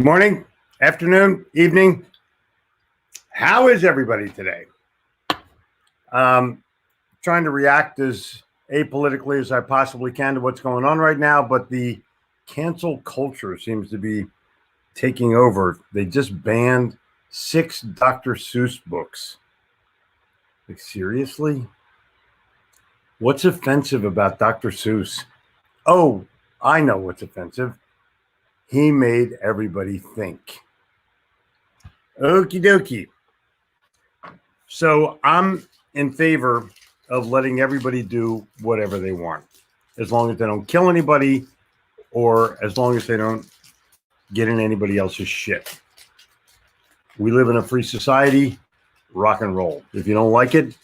Morning, afternoon, evening. How is everybody today? Trying to react as apolitically as I possibly can to what's going on right now, but the cancel culture seems to be taking over. They just banned 6 Dr. Seuss books. Like, seriously? What's offensive about Dr. Seuss? Oh, I know what's offensive. He made everybody think. Okie dokie. So I'm in favor of letting everybody do whatever they want, as long as they don't kill anybody or as long as they don't get in anybody else's shit. We live in a free society. Rock and roll. If you don't like it,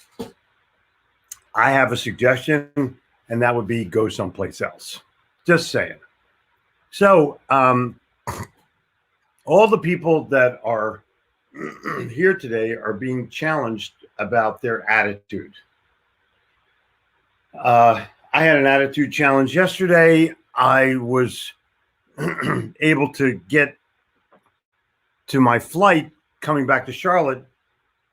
I have a suggestion, and that would be go someplace else. Just saying. So, all the people that are here today are being challenged about their attitude. I had an attitude challenge yesterday. I was able to get to my flight coming back to Charlotte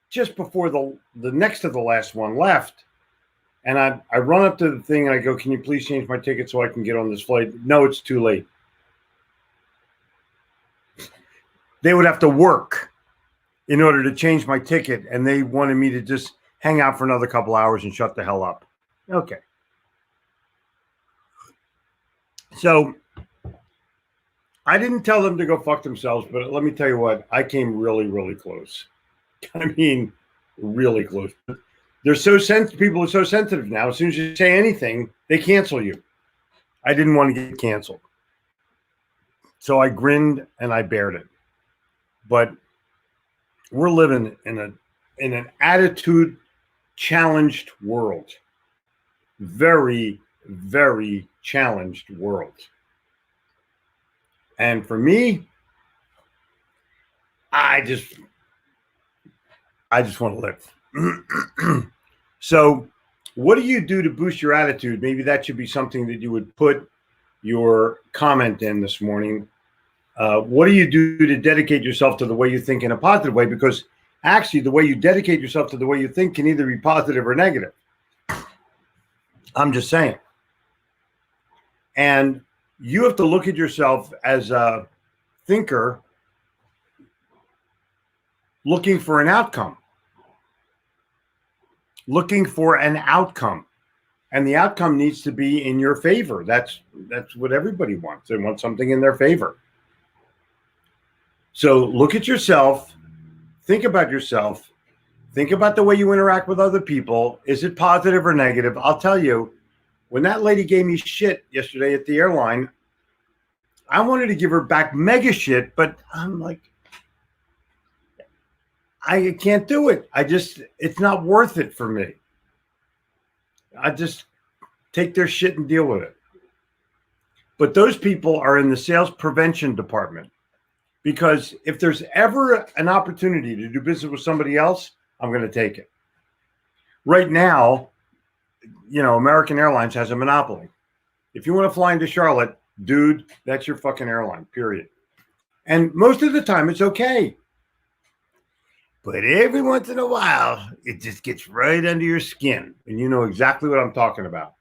just before the next to the last one left. And I run up to the thing and I go, "Can you please change my ticket so I can get on this flight?" No, it's too late. They would have to work in order to change my ticket, and they wanted me to just hang out for another couple hours and shut the hell up. Okay. So I didn't tell them to go fuck themselves, but let me tell you what, I came really, really close. I mean, really close. They're so sensitive. People are so sensitive now. As soon as you say anything, they cancel you. I didn't want to get canceled. So I grinned and I bared it. But we're living in an attitude challenged world. Very, very challenged world. And for me, I just want to live. So what do you do to boost your attitude? Maybe that should be something that you would put your comment in this morning. What do you do to dedicate yourself to the way you think in a positive way? Because actually, the way you dedicate yourself to the way you think can either be positive or negative. I'm just saying. And you have to look at yourself as a thinker looking for an outcome. Looking for an outcome. And the outcome needs to be in your favor. That's what everybody wants. They want something in their favor. So look at yourself, think about yourself, think about the way you interact with other people. Is it positive or negative? I'll tell you, when that lady gave me shit yesterday at the airline, I wanted to give her back mega shit, but I'm like, I can't do it. It's not worth it for me. I just take their shit and deal with it. But those people are in the sales prevention department. Because if there's ever an opportunity to do business with somebody else, I'm going to take it. Right now, American Airlines has a monopoly. If you want to fly into Charlotte, dude, that's your fucking airline, period. And most of the time, it's okay. But every once in a while, it just gets right under your skin. And you know exactly what I'm talking about.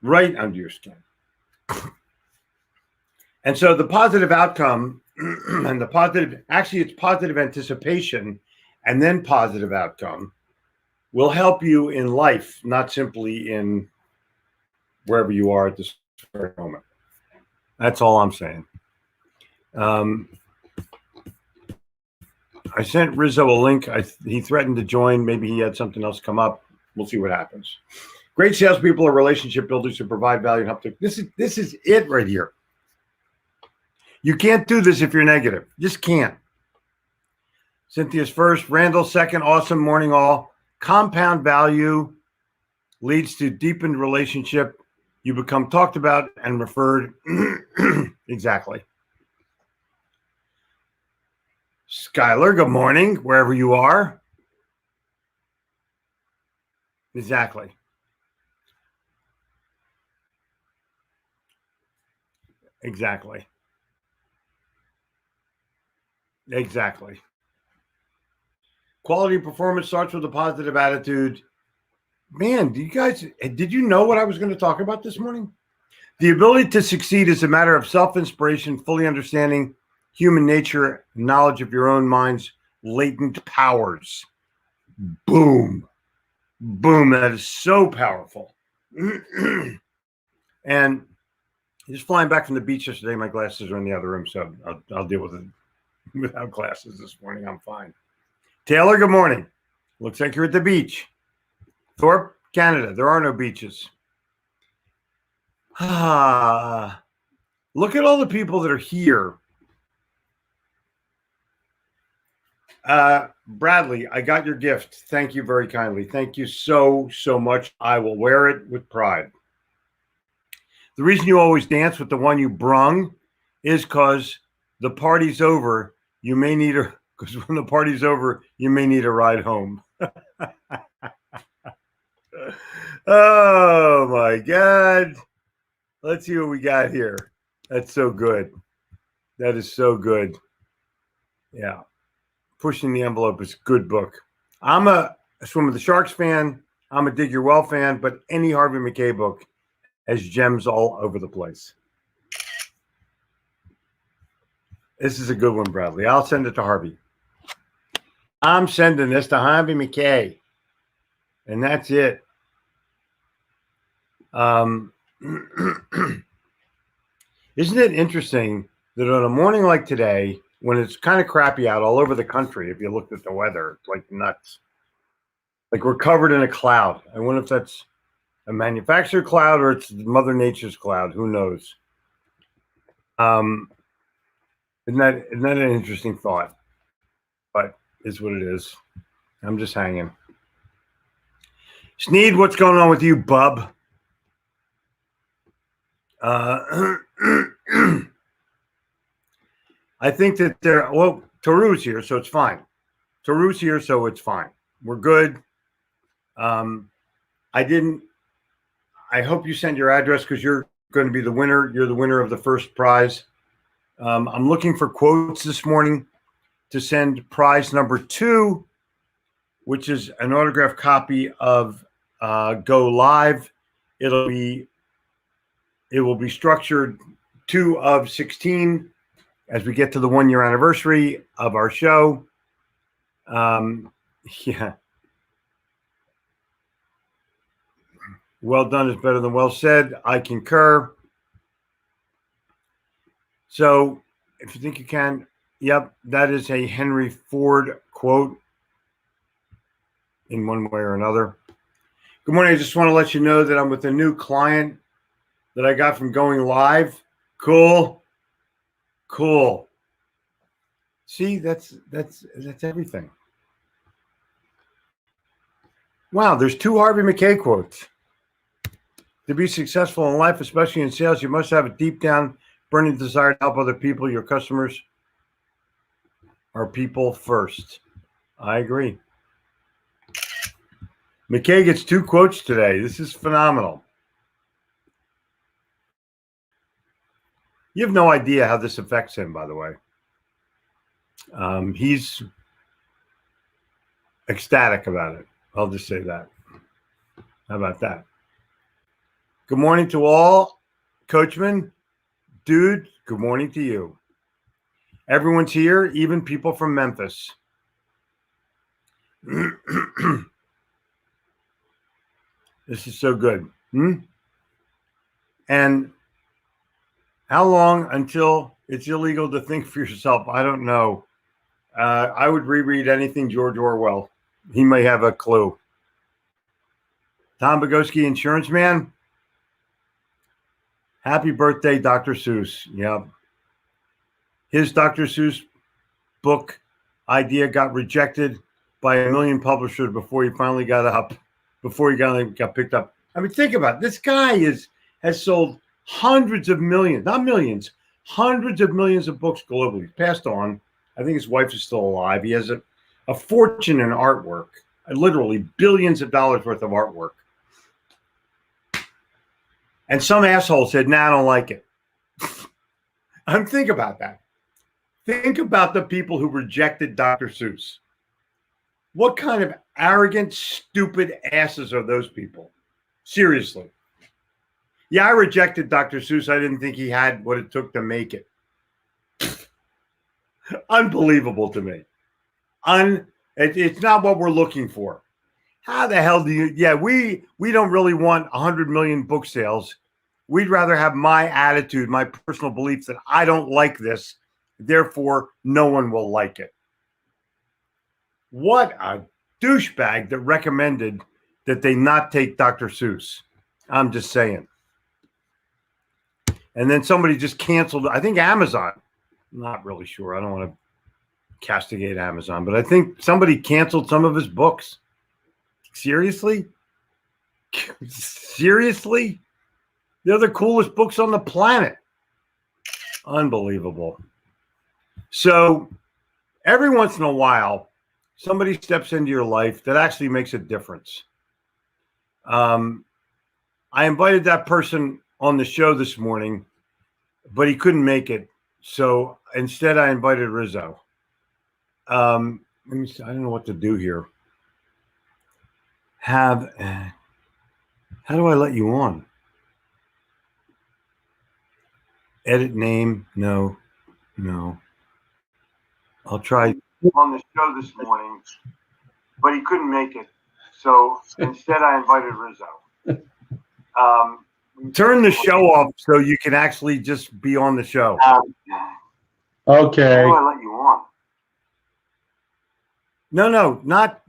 Right under your skin. And so the positive outcome and it's positive anticipation and then positive outcome will help you in life, not simply in wherever you are at this very moment. That's all I'm saying. I sent Rizzo a link. He threatened to join. Maybe he had something else come up. We'll see what happens. Great salespeople are relationship builders who provide value and help. This is it right here. You can't do this if you're negative. Just can't. Cynthia's first, Randall second. Awesome morning, all. Compound value leads to deepened relationship. You become talked about and referred. Exactly. Skylar, good morning, wherever you are. Exactly. Exactly. Exactly. Quality performance starts with a positive attitude. Man, did you know what I was going to talk about this morning? The ability to succeed is a matter of self-inspiration, fully understanding human nature, knowledge of your own mind's latent powers. Boom. Boom. That is so powerful. And just flying back from the beach yesterday, my glasses are in the other room, so I'll deal with it without glasses this morning. I'm fine. Taylor, good morning. Looks like you're at the beach. Thorpe, Canada. There are no beaches. Ah, look at all the people that are here. Bradley, I got your gift. Thank you very kindly. Thank you so much. I will wear it with pride. The reason you always dance with the one you brung is because the party's over. You may need because when the party's over, you may need a ride home. Oh my God. Let's see what we got here. That's so good. That is so good. Yeah. Pushing the Envelope is a good book. I'm a Swim with the Sharks fan. I'm a Dig Your Well fan, but any Harvey Mackay book has gems all over the place. This is a good one, Bradley. I'll send it to Harvey. I'm sending this to Harvey Mackay. And that's it. Isn't it interesting that on a morning like today, when it's kind of crappy out all over the country, if you looked at the weather, it's like nuts. Like we're covered in a cloud. I wonder if that's a manufactured cloud or it's Mother Nature's cloud. Who knows? Isn't that an interesting thought? But it's what it is. I'm just hanging. Sneed, what's going on with you, bub? I think that Taru's here, so it's fine. Taru's here, so it's fine. We're good. I hope you sent your address because you're going to be the winner. You're the winner of the first prize. I'm looking for quotes this morning to send prize number 2, which is an autographed copy of Go Live. It will be structured 2 of 16 as we get to the 1-year anniversary of our show. Yeah. Well done is better than well said. I concur. So if you think you can, yep, that is a Henry Ford quote in one way or another. Good morning. I just want to let you know that I'm with a new client that I got from going live. Cool. See, that's everything. Wow, there's 2 Harvey Mackay quotes. To be successful in life, especially in sales, you must have a deep down burning desire to help other people. Your customers are people first. I agree. Mackay gets 2 quotes today. This is phenomenal. You have no idea how this affects him, by the way. He's ecstatic about it. I'll just say that. How about that? Good morning to all. Coachman, dude, good morning to you. Everyone's here, even people from Memphis. This is so good. And how long until it's illegal to think for yourself? I don't know. I would reread anything George Orwell. He may have a clue. Tom Bogosky, Insurance Man. Happy birthday, Dr. Seuss. Yep. His Dr. Seuss book idea got rejected by a million publishers before he finally got picked up. I mean, think about it. This guy has sold hundreds of millions, not millions, hundreds of millions of books globally. He's passed on. I think his wife is still alive. He has a fortune in artwork, literally billions of dollars worth of artwork. And some asshole said, nah, I don't like it. Think about that. Think about the people who rejected Dr. Seuss. What kind of arrogant, stupid asses are those people? Seriously. Yeah, I rejected Dr. Seuss. I didn't think he had what it took to make it. Unbelievable to me. It's not what we're looking for. How the hell do you? Yeah, we don't really want 100 million book sales. We'd rather have my attitude, my personal belief that I don't like this, therefore no one will like it. What a douchebag that recommended that they not take Dr. Seuss. I'm just saying. And then somebody just canceled, I think Amazon. I'm not really sure. I don't want to castigate Amazon, but I think somebody canceled some of his books. Seriously? Seriously? They're the coolest books on the planet. Unbelievable. So every once in a while, somebody steps into your life that actually makes a difference. I invited that person on the show this morning, but he couldn't make it. So instead, I invited Rizzo. Let me see. I don't know what to do here. How do I let you on? Edit name? No. I'll try on the show this morning, but he couldn't make it. So instead, I invited Rizzo. Turn the show off so you can actually just be on the show. Okay. How do I let you on? No, not.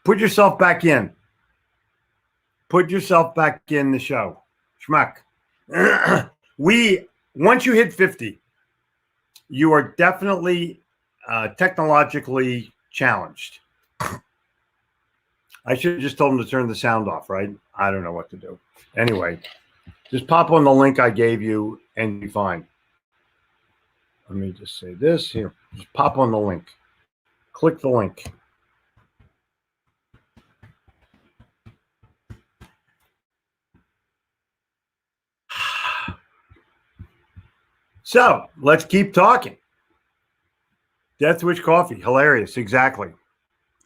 Put yourself back in. Put yourself back in the show. Schmuck. Once you hit 50, you are definitely technologically challenged. I should have just told him to turn the sound off, right? I don't know what to do. Anyway, just pop on the link I gave you and be fine. Let me just say this here. Just pop on the link. Click the link. So let's keep talking. Death Wish Coffee. Hilarious. Exactly.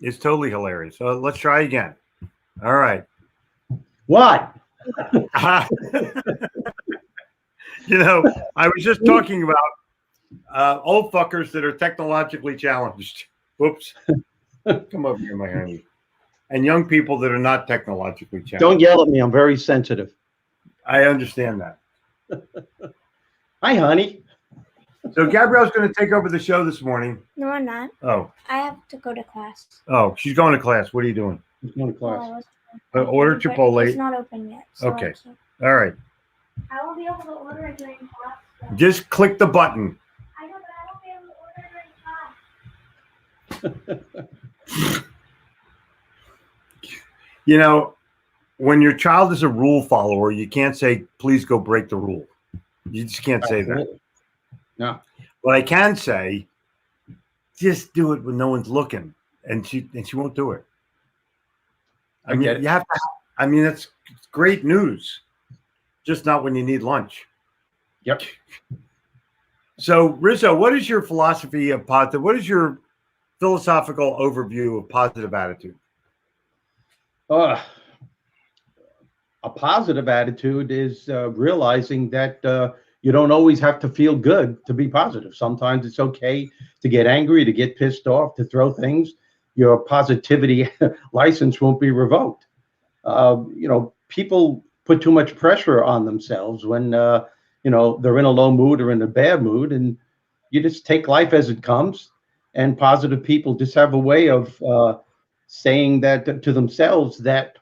It's totally hilarious. So let's try again. All right. What? I was just talking about old fuckers that are technologically challenged. Whoops. Come over here, my honey. And young people that are not technologically challenged. Don't yell at me. I'm very sensitive. I understand that. Hi, honey. So Gabrielle's going to take over the show this morning. No, I'm not. Oh. I have to go to class. Oh, she's going to class. What are you doing? He's going to class. Order Chipotle. It's not open yet. So Okay. All right. I won't be able to order it during class. So. Just click the button. I know, but I won't be able to order during class. When your child is a rule follower, you can't say, please go break the rule. You just can't say that. No. But I can say, just do it when no one's looking. And she won't do it. I mean, you have to. I mean, that's great news. Just not when you need lunch. Yep. So, Rizzo, what is your philosophy of positive? What is your philosophical overview of positive attitude? A positive attitude is realizing that you don't always have to feel good to be positive. Sometimes it's okay to get angry, to get pissed off, to throw things. Your positivity license won't be revoked. People put too much pressure on themselves when, they're in a low mood or in a bad mood, and you just take life as it comes. And positive people just have a way of saying that to themselves that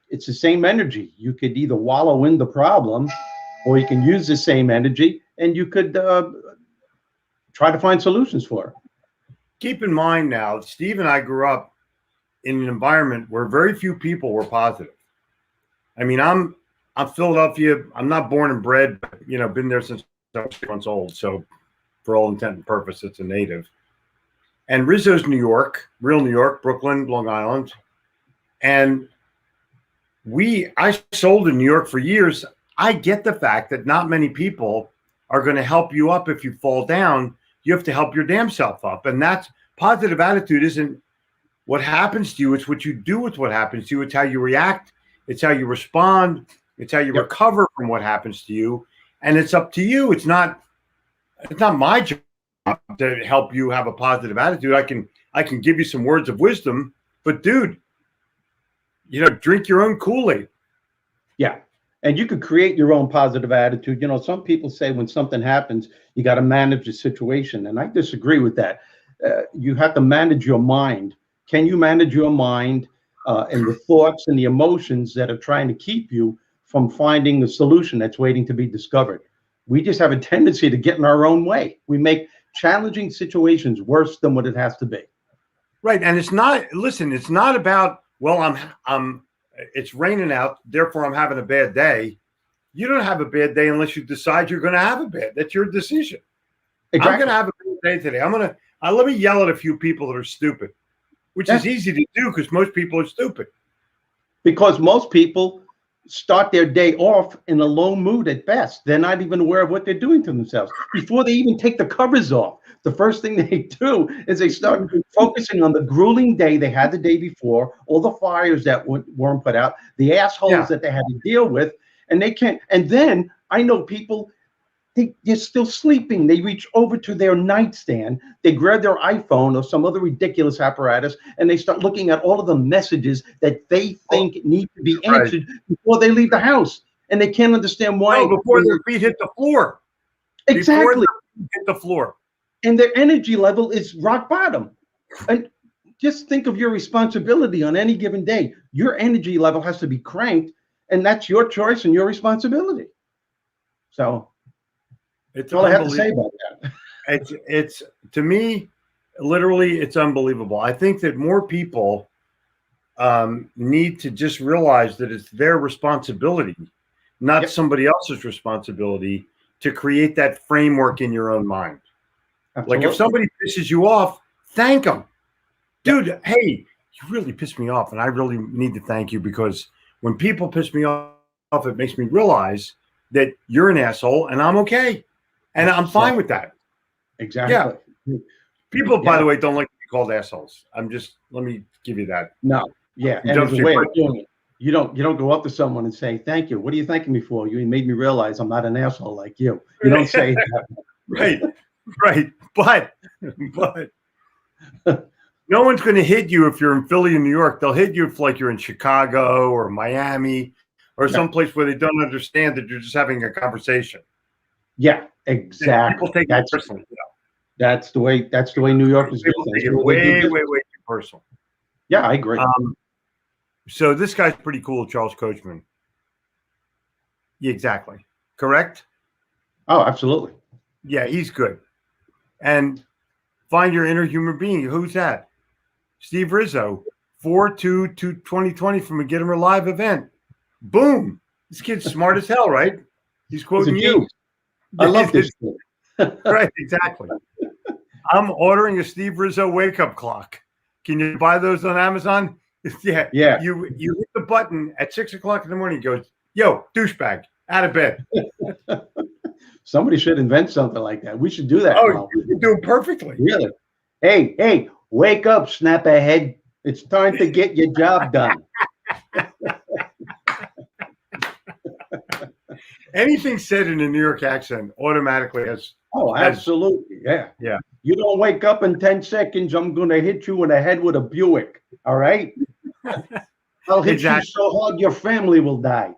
it's the same energy. You could either wallow in the problem, or you can use the same energy and you could try to find solutions for it. Keep in mind now, Steve and I grew up in an environment where very few people were positive. I mean, I'm Philadelphia. I'm not born and bred, but, been there since I was 6 months old. So for all intent and purpose, it's a native. And Rizzo's New York, real New York, Brooklyn, Long Island. And I sold in New York for years. I get the fact that not many people are going to help you up if you fall down. You have to help your damn self up. And that's positive attitude isn't what happens to you. It's what you do with what happens to you. It's how you react. It's how you respond. It's how you Yep. recover from what happens to you. And it's up to you. It's not my job to help you have a positive attitude. I can give you some words of wisdom, but dude, drink your own Kool-Aid. Yeah. And you could create your own positive attitude. Some people say when something happens, you got to manage the situation. And I disagree with that. You have to manage your mind. Can you manage your mind and the thoughts and the emotions that are trying to keep you from finding the solution that's waiting to be discovered? We just have a tendency to get in our own way. We make challenging situations worse than what it has to be. Right. And it's not about, well, it's raining out, therefore I'm having a bad day. You don't have a bad day unless you decide you're going to have a bad. That's your decision. Exactly. I'm going to have a bad day today. Let me yell at a few people that are stupid, which is easy to do because most people are stupid. Because most people start their day off in a low mood at best. They're not even aware of what they're doing to themselves. Before they even take the covers off, the first thing they do is they start focusing on the grueling day they had the day before, all the fires that weren't put out, the assholes that they had to deal with, and they can't. And then I know people, they're still sleeping. They reach over to their nightstand, they grab their iPhone or some other ridiculous apparatus, and they start looking at all of the messages that they think need to be answered before they leave the house. And they can't understand why. No, before their feet hit the floor. Exactly. Before their feet hit the floor. And their energy level is rock bottom. And just think of your responsibility on any given day. Your energy level has to be cranked, and that's your choice and your responsibility. So It's that's all I have to say about that. It's to me, literally, it's unbelievable. I think that more people need to just realize that it's their responsibility, not somebody else's responsibility, to create that framework in your own mind. Absolutely. Like if somebody pisses you off, thank them. Dude, hey, you really pissed me off, and I really need to thank you because when people piss me off, it makes me realize that you're an asshole and I'm okay. And I'm fine with that. Exactly. Yeah. People, by the way, don't like to be called assholes. Let me give you that. No. Yeah. And there's a way of doing it. You don't go up to someone and say, thank you. What are you thanking me for? You made me realize I'm not an asshole like you. You don't say that. Right. But no one's going to hit you if you're in Philly and New York. They'll hit you if like you're in Chicago or Miami or someplace where they don't understand that you're just having a conversation. Yeah, exactly. People take it personally. That's the way New York is. People take it way too personal. Yeah, I agree. So this guy's pretty cool, Charles Coachman. Yeah, exactly. Correct? Oh, absolutely. Yeah, he's good. And find your inner human being. Who's that? Steve Rizzo, 4/2/2020 from a Get 'Em Alive event. Boom. This kid's smart as hell, right? He's quoting you. I love this kid. Right, exactly. I'm ordering a Steve Rizzo wake-up clock. Can you buy those on Amazon? Yeah. You hit the button at 6 o'clock in the morning. He goes, yo, douchebag, out of bed. Somebody should invent something like that. We should do that. Oh, you can do it perfectly. Really? Hey, wake up, snap-ahead. It's time to get your job done. Anything said in a New York accent automatically has. Oh, absolutely. Yeah. You don't wake up in 10 seconds, I'm going to hit you in the head with a Buick. All right? I'll hit you so hard your family will die.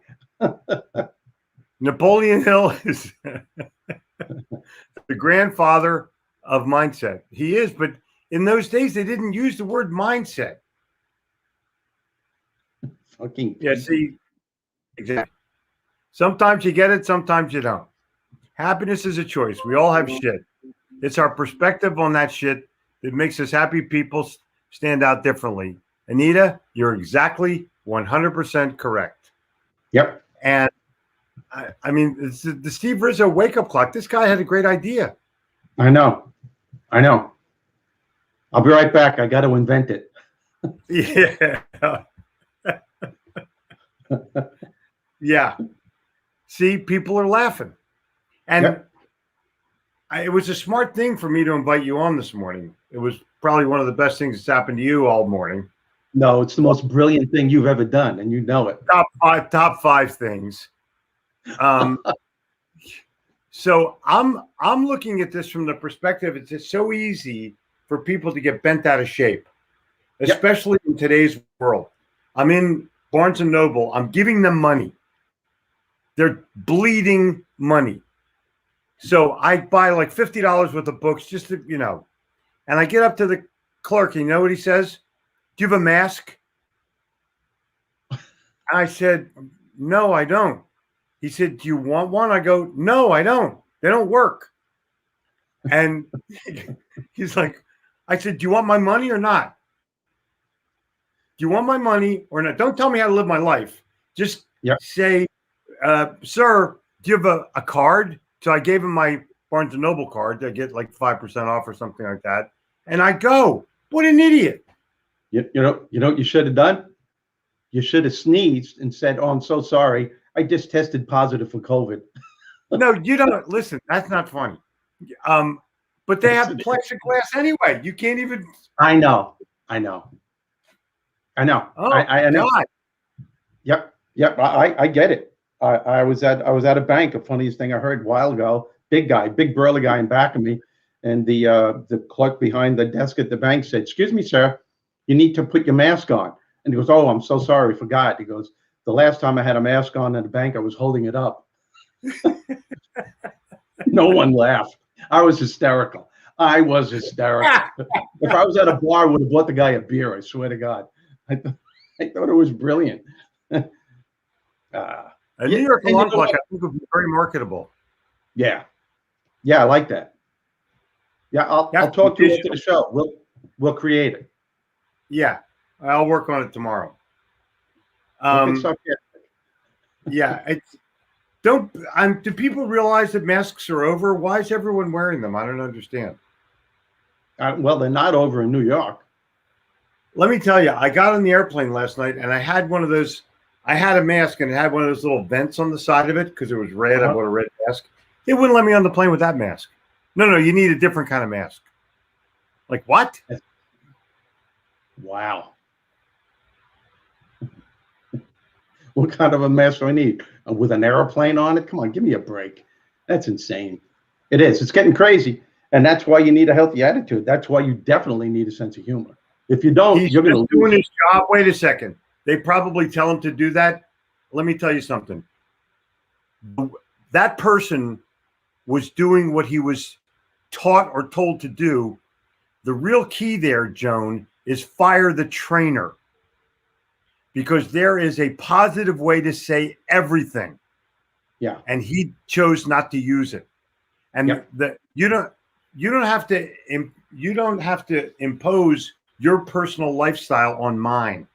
Napoleon Hill is the grandfather of mindset. He is, but in those days, they didn't use the word mindset. Fucking. Yeah, see, exactly. Sometimes you get it, sometimes you don't. Happiness is a choice. We all have shit. It's our perspective on that shit that makes us happy people stand out differently. Anita, you're exactly 100% correct. Yep. And I mean, it's the Steve Rizzo wake-up clock. This guy had a great idea. I know. I'll be right back. I got to invent it. Yeah. Yeah. See, people are laughing. And it was a smart thing for me to invite you on this morning. It was probably one of the best things that's happened to you all morning. No, it's the most brilliant thing you've ever done, and you know it. Top five things. So I'm looking at this from the perspective, it's just so easy for people to get bent out of shape, especially in today's world. I'm in Barnes and Noble. I'm giving them money. They're bleeding money. So I buy like $50 worth of books just to, and I get up to the clerk, and you know what he says? Do you have a mask? I said, no, I don't. He said, do you want one? I go, no, I don't. They don't work. And he's like, I said, do you want my money or not? Do you want my money or not? Don't tell me how to live my life. Just say, sir, do you have a card? So I gave him my Barnes & Noble card to get like 5% off or something like that. And I go, what an idiot. You know what you should have done? You should have sneezed and said, oh, I'm so sorry. I just tested positive for COVID. No, you don't. Listen, that's not funny. But they have plexiglass anyway. You can't even. I know. Oh, I know. God. Yep. I get it. I was at a bank. A funniest thing I heard a while ago. Big guy, big burly guy in back of me, and the clerk behind the desk at the bank said, "Excuse me, sir, you need to put your mask on." And he goes, "Oh, I'm so sorry, forgot." He goes, "The last time I had a mask on at the bank, I was holding it up." No one laughed. I was hysterical. If I was at a bar, I would have bought the guy a beer. I swear to God. I thought it was brilliant. A New York alarm clock, I think, would be very marketable. Yeah, I like that. Yeah, I'll talk to you after the show. We'll create it. Yeah, I'll work on it tomorrow. Yeah, do people realize that masks are over? Why is everyone wearing them? I don't understand. Well, they're not over in New York. Let me tell you, I got on the airplane last night and I had one of those. I had a mask and it had one of those little vents on the side of it because it was red. I bought a red mask. They wouldn't let me on the plane with that mask. No, you need a different kind of mask. Like what? Wow. What kind of a mask do I need? With an airplane on it? Come on, give me a break. That's insane. It is. It's getting crazy. And that's why you need a healthy attitude. That's why you definitely need a sense of humor. If you don't, you're going to doing his job. Wait a second. They probably tell him to do that. Let me tell you something. That person was doing what he was taught or told to do. The real key there, Joan, is fire the trainer. Because there is a positive way to say everything. Yeah. And he chose not to use it. And you don't have to impose your personal lifestyle on mine.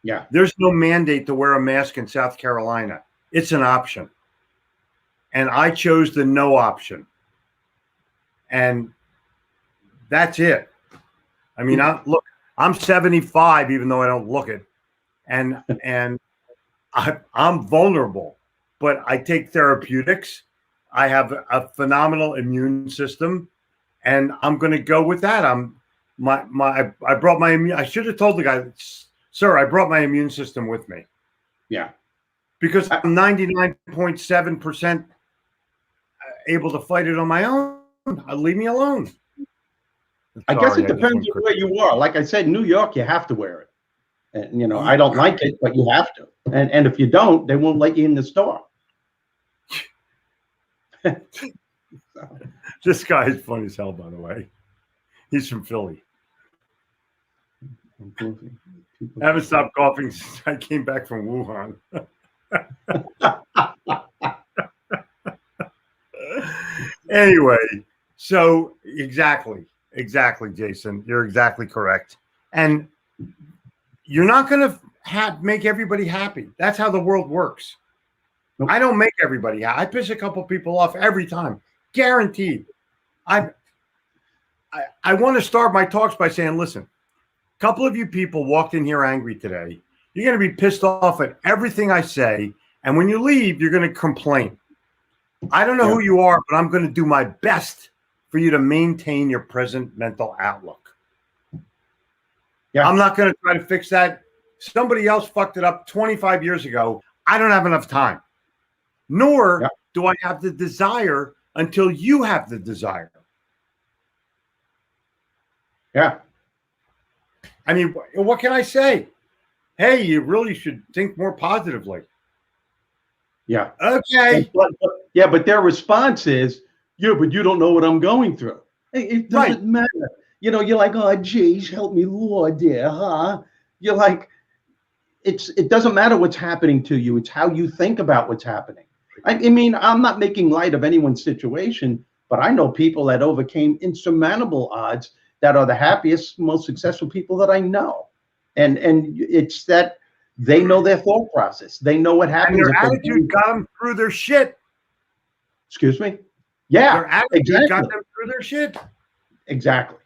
Yeah. There's no mandate to wear a mask in South Carolina. It's an option. And I chose the no option. And that's it. I mean, I'm 75, even though I don't look it. And I'm vulnerable, but I take therapeutics. I have a phenomenal immune system, and I'm going to go with that. I brought I should have told the guy, sir, I brought my immune system with me. Yeah. Because I'm 99.7% able to fight it on my own. Leave me alone. I guess it depends on where you are. Like I said, New York, you have to wear it. And, I don't like it, but you have to. And if you don't, they won't let you in the store. This guy is funny as hell, by the way. He's from Philly. I haven't stopped coughing since I came back from Wuhan. Anyway, so exactly, Jason. You're exactly correct. And you're not going to make everybody happy. That's how the world works. Nope. I don't make everybody happy. I piss a couple people off every time. Guaranteed. I want to start my talks by saying, listen, a couple of you people walked in here angry today. You're going to be pissed off at everything I say. And when you leave, you're going to complain. I don't know Yeah. who you are, but I'm going to do my best for you to maintain your present mental outlook. Yeah. I'm not going to try to fix that. Somebody else fucked it up 25 years ago. I don't have enough time, nor Yeah. do I have the desire until you have the desire. Yeah. I mean, what can I say? Hey, you really should think more positively. Yeah. Okay. But their response is, yeah, but you don't know what I'm going through. It doesn't matter. You know, you're like, oh, geez, help me, Lord, dear, huh? You're like, it doesn't matter what's happening to you. It's how you think about what's happening. I mean, I'm not making light of anyone's situation, but I know people that overcame insurmountable odds that are the happiest, most successful people that I know. And it's that they know their thought process. They know what And happens. their if they attitude got them through their shit. Excuse me? Yeah, Their attitude got exactly. them through their shit. Exactly.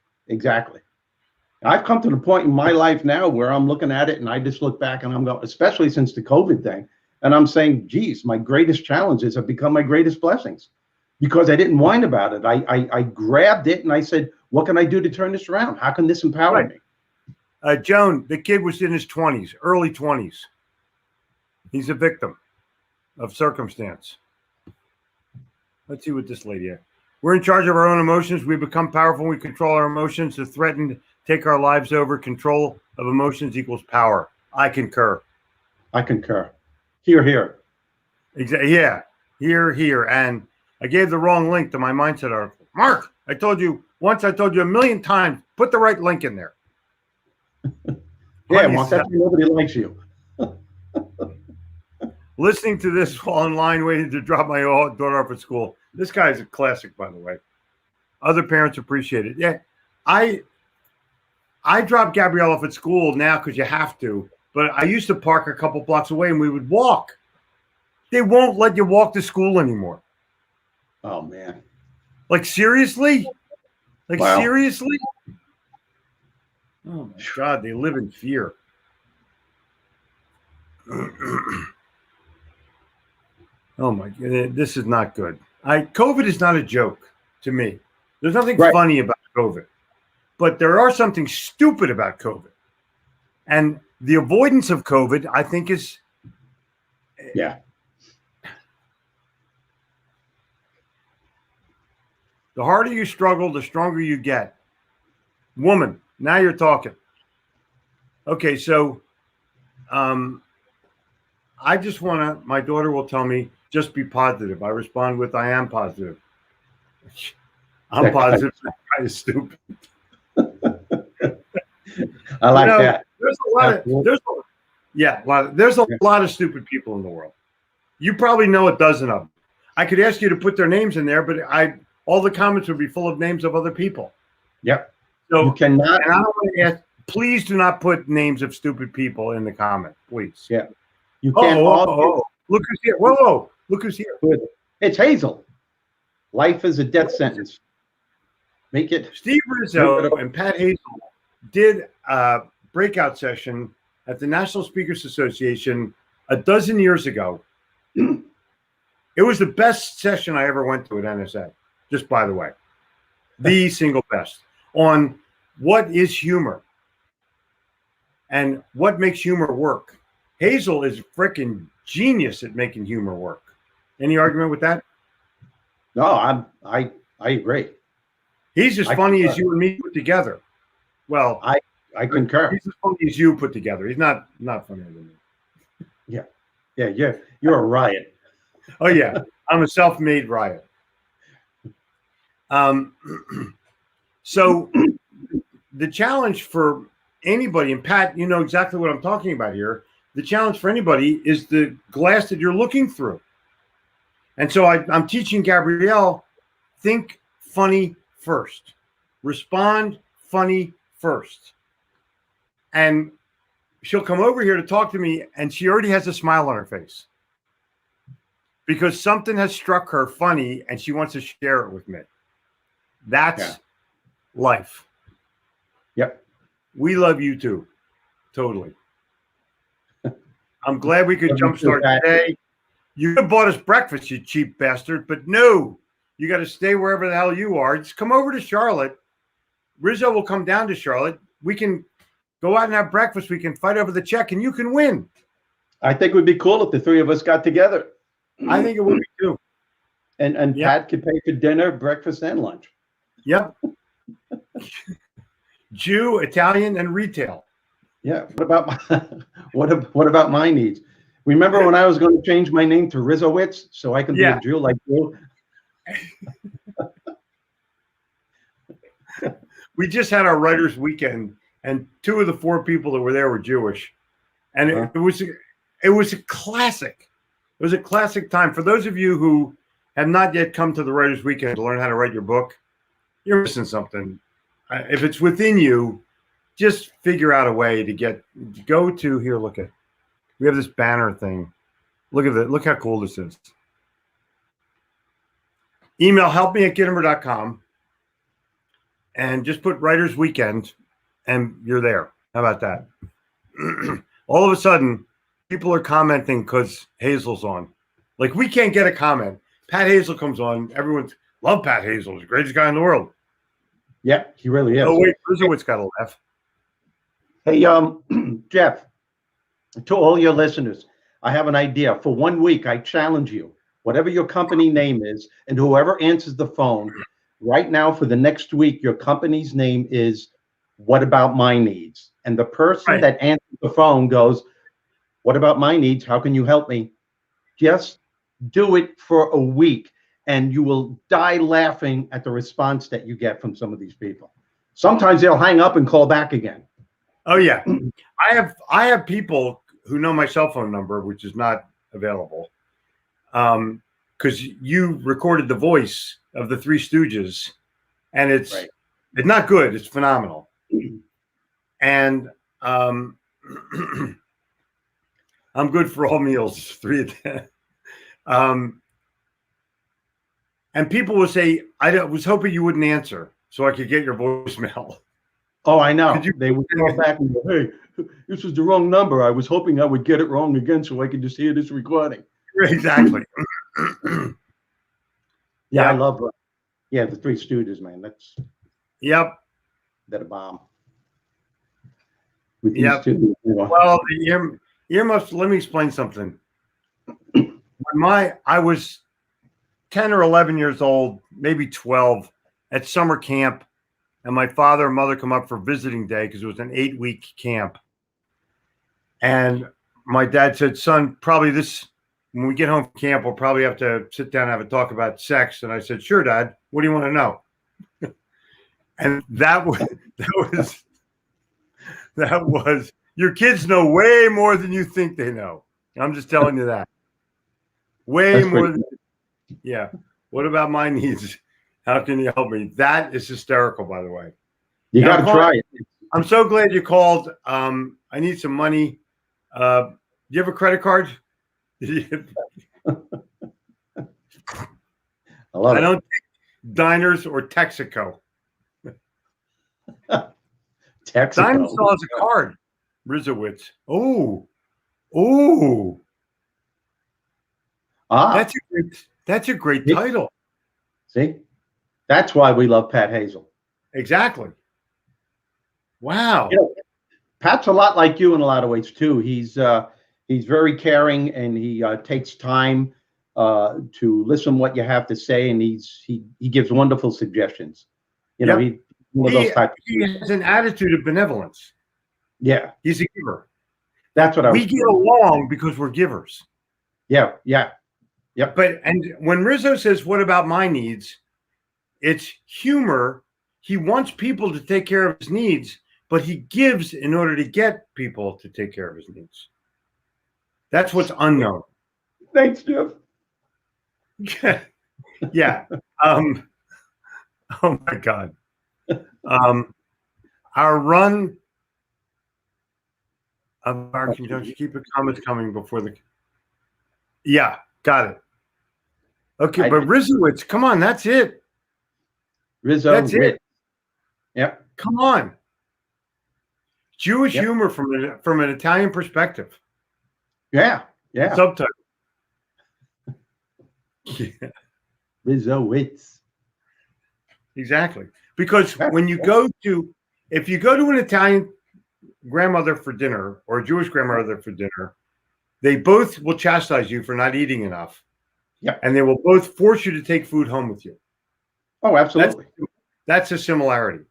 I've come to the point in my life now where I'm looking at it and I just look back and I'm going, especially since the COVID thing, and I'm saying, geez, my greatest challenges have become my greatest blessings because I didn't whine about it. I grabbed it and I said, what can I do to turn this around? How can this empower Right. me? Joan, the kid was in his 20s, early 20s. He's a victim of circumstance. Let's see what this lady has. We're in charge of our own emotions. We become powerful. We control our emotions. The threatened take our lives over. Control of emotions equals power. I concur. Here. Yeah. Here. And I gave the wrong link to my mindset article. Mark, I told you once, I told you a million times, put the right link in there. Yeah, Mark, that's why nobody likes you. Listening to this while online waiting to drop my daughter off at school. This guy's a classic, by the way. Other parents appreciate it. Yeah, I drop Gabrielle off at school now because you have to, but I used to park a couple blocks away and we would walk. They won't let you walk to school anymore. Oh, man. Like, seriously? Wow. Seriously? Oh, my God. They live in fear. Oh, my God. This is not good. COVID is not a joke to me. There's nothing funny about COVID. But there are something stupid about COVID. And the avoidance of COVID, I think, is... Yeah. The harder you struggle, the stronger you get. Woman, now you're talking. Okay, so I just want to, my daughter will tell me, just be positive. I respond with, I am positive. I'm positive. That guy is stupid. I like that. There's a lot of stupid people in the world. You probably know a dozen of them. I could ask you to put their names in there, but all the comments would be full of names of other people. Yep. So you cannot. And I don't want to ask. Please do not put names of stupid people in the comment, please. Yeah. You can't. Look who's here. Whoa. Look who's here. It's Hazel. Life is a death sentence. Make it. Steve Rizzo and Pat Hazel did a breakout session at the National Speakers Association a dozen years ago. It was the best session I ever went to at NSA, just by the way. The single best on what is humor and what makes humor work. Hazel is freaking genius at making humor work. Any argument with that? No, I agree. He's as funny as you and me put together. Well, I concur. He's as funny as you put together. He's not funnier than me. Yeah, you're a riot. Oh yeah, I'm a self-made riot. So the challenge for anybody, and Pat, you know exactly what I'm talking about here. The challenge for anybody is the glass that you're looking through. And so I'm teaching Gabrielle, think funny first. Respond funny first. And she'll come over here to talk to me, and she already has a smile on her face. Because something has struck her funny, and she wants to share it with me. That's life. Yep. We love you too. Totally. I'm glad we could jumpstart today. You could have bought us breakfast, you cheap bastard, but no, you got to stay wherever the hell you are. Just come over to Charlotte. Rizzo will come down to Charlotte. We can go out and have breakfast. We can fight over the check, and you can win. I think it would be cool if the three of us got together. I think it would be too. And Yep. Pat could pay for dinner, breakfast, and lunch. Yep. Jew, Italian, and retail. Yeah. What about my, what about my needs? Remember when I was going to change my name to Rizowitz so I can be Yeah. a Jew like you? We just had our writers' weekend, and 2 of the 4 people that were there were Jewish, and Huh? it was a classic. It was a classic time for those of you who have not yet come to the writers' weekend to learn how to write your book. You're missing something. If it's within you, just figure out a way to go to here. Look at, we have this banner thing. Look at that. Look how cool this is. Email helpme@gittimer.com and just put writers weekend and you're there. How about that? All of a sudden, people are commenting because Hazel's on. Like, we can't get a comment. Pat Hazel comes on. Everyone's love Pat Hazel. He's the greatest guy in the world. Yeah, he really is. Oh, wait, Rizowitz got a laugh. Hey, Jeff, to all your listeners, I have an idea. For 1 week, I challenge you, whatever your company name is, and whoever answers the phone, right now for the next week, your company's name is What About My Needs? And the person Right. that answers the phone goes, What about my needs? How can you help me? Just do it for a week, and you will die laughing at the response that you get from some of these people. Sometimes they'll hang up and call back again. Oh, yeah. I have people who know my cell phone number, which is not available, because you recorded the voice of the Three Stooges, and it's Right. it's not good. It's phenomenal. And I'm good for all meals. 3 of 10. And people will say, I was hoping you wouldn't answer so I could get your voicemail. Oh, I know. Could you- They would call back and go, "Hey, this was the wrong number. I was hoping I would get it wrong again so I could just hear this recording." Exactly. Yeah, I Yep. love. Yeah, the Three Stooges, man. Yep. That a bomb. With these Yep. two, you know. Well, the earmuffs. Let me explain something. When I was 10 or 11 years old, maybe 12, at summer camp, and my father and mother come up for visiting day because it was an 8-week camp. And my dad said, "Son, probably when we get home from camp, we'll probably have to sit down and have a talk about sex." And I said, "Sure, Dad. What do you want to know?" And that was your kids know way more than you think they know. I'm just telling you that. Way That's more pretty than, yeah. What about my needs? How can you help me? That is hysterical, by the way. You Yeah, got to call- try it. I'm so glad you called. I need some money. Do you have a credit card? I love I it. don't take Diners or Texaco. Texaco. Diners still has a card. Rizowitz. Oh, Ah, that's a great Yeah. title. see, that's why we love Pat Hazel. Exactly. Wow. You know, Pat's a lot like you in a lot of ways too. He's very caring, and he takes time to listen what you have to say, and he gives wonderful suggestions. You know, Yep. he one of those types. He has an attitude of benevolence. Yeah, He's a giver. that's what I was. We get along because we're givers. Yeah, yeah, But when Rizzo says, "What about my needs?" It's humor. He wants people to take care of his needs, but he gives in order to get people to take care of his needs. That's what's unknown. Thanks, Jeff. Yeah. Oh my God. Our run of our conjunction. Keep the comments coming before the. Yeah, got it. Okay, but Rizowitz, come on, that's it. Rizzo. That's it. Ritz. Yep. Come on. Jewish Yep. humor from an Italian perspective. Yeah. Yeah. Subtitle. Yeah, Rizowitz. exactly. Because when you go to, if you go to an Italian grandmother for dinner or a Jewish grandmother for dinner, they both will chastise you for not eating enough. Yep. And they will both force you to take food home with you. Oh, absolutely. That's a similarity.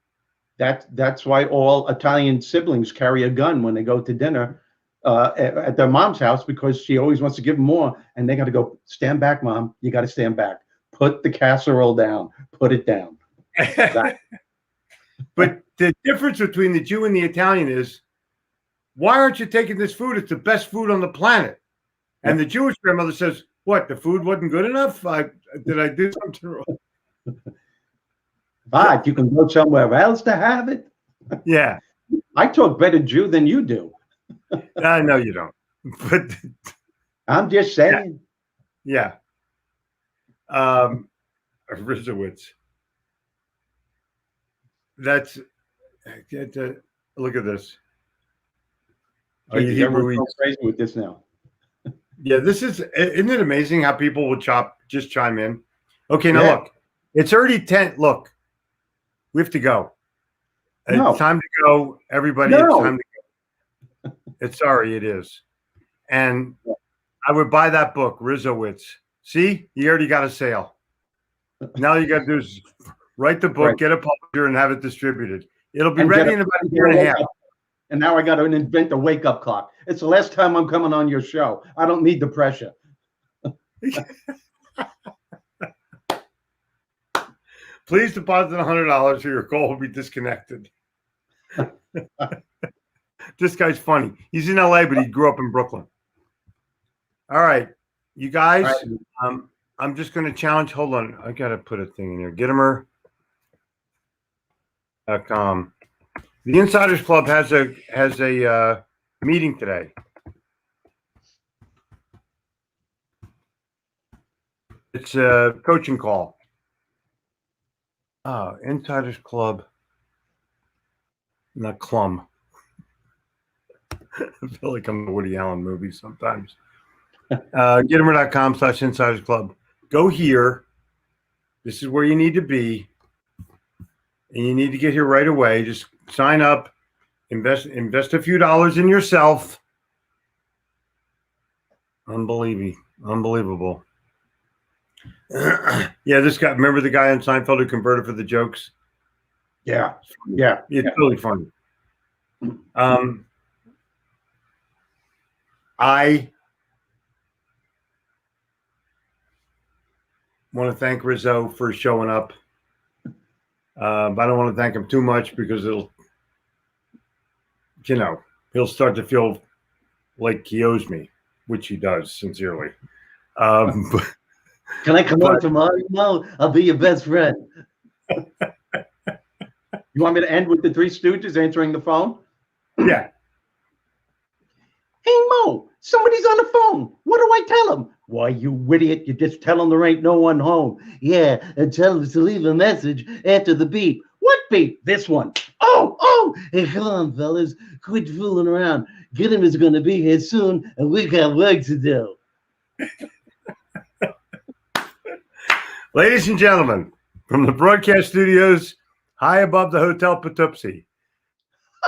That's why all Italian siblings carry a gun when they go to dinner at their mom's house, because she always wants to give them more, and they got to go, stand back, Mom. You got to stand back. Put the casserole down. Put it down. But the difference between the Jew and the Italian is, why aren't you taking this food? It's the best food on the planet. And the Jewish grandmother says, what, the food wasn't good enough? Did I do something wrong? But you can go somewhere else to have it. Yeah. I talk better Jew than you do. I know you don't. But I'm just saying. yeah. Rizowitz. That's, look at this. Are you Everyone's so crazy with this now? Yeah, isn't it amazing how people will just chime in? Okay, now look, it's already 10. Look, we have to go. No. It's time to go, everybody. No. It's time to go. It's sorry, it is. And I would buy that book, Rizowitz. See, you already got a sale. Now you got to do is write the book, get a publisher, and have it distributed. It'll be ready in about a year and a half. And now I got to invent a wake-up clock. It's the last time I'm coming on your show. I don't need the pressure. Please deposit $100 or your call will be disconnected. This guy's funny. He's in LA, but he grew up in Brooklyn. All right, you guys, I'm just going to challenge. Hold on. I got to put a thing in here. Gittimer.com. The Insiders Club has a meeting today. It's a coaching call. Insiders Club, not Clum. I feel like I'm in a Woody Allen movie sometimes. Gittimer.com/Insiders Club. Go here. This is where you need to be. And you need to get here right away. Just sign up, invest a few dollars in yourself. Unbelievable. Yeah, this guy, remember the guy on Seinfeld who converted for the jokes? Yeah. It's really funny. I want to thank Rizzo for showing up. But I don't want to thank him too much because he'll start to feel like he owes me, which he does sincerely. Can I come on tomorrow? No, I'll be your best friend. You want me to end with the Three Stooges answering the phone? Yeah. Hey, Mo, somebody's on the phone. What do I tell them? Why, you idiot, you just tell them there ain't no one home. Yeah, and tell them to leave a message after the beep. What beep? This one. Oh, hey, come on, fellas. Quit fooling around. Gittimer is going to be here soon, and we got work to do. Ladies and gentlemen, from the broadcast studios high above the Hotel Poughkeepsie,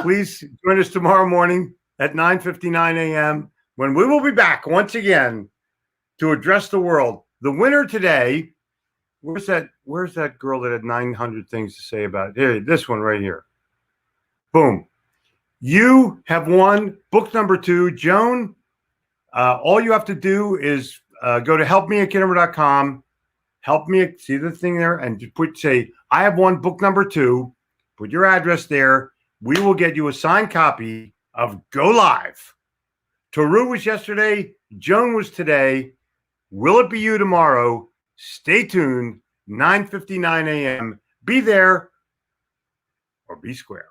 please join us tomorrow morning at 9:59 a.m. when we will be back once again to address the world. The winner today, where's that girl that had 900 things to say about it? Here, this one right here. Boom. You have won book number 2. Joan, all you have to do is go to helpme@Gittimer.com. Help me, see the thing there, and say, I have won book number 2. Put your address there. We will get you a signed copy of Go Live. Taru was yesterday. Joan was today. Will it be you tomorrow? Stay tuned. 9:59 a.m. Be there or be square.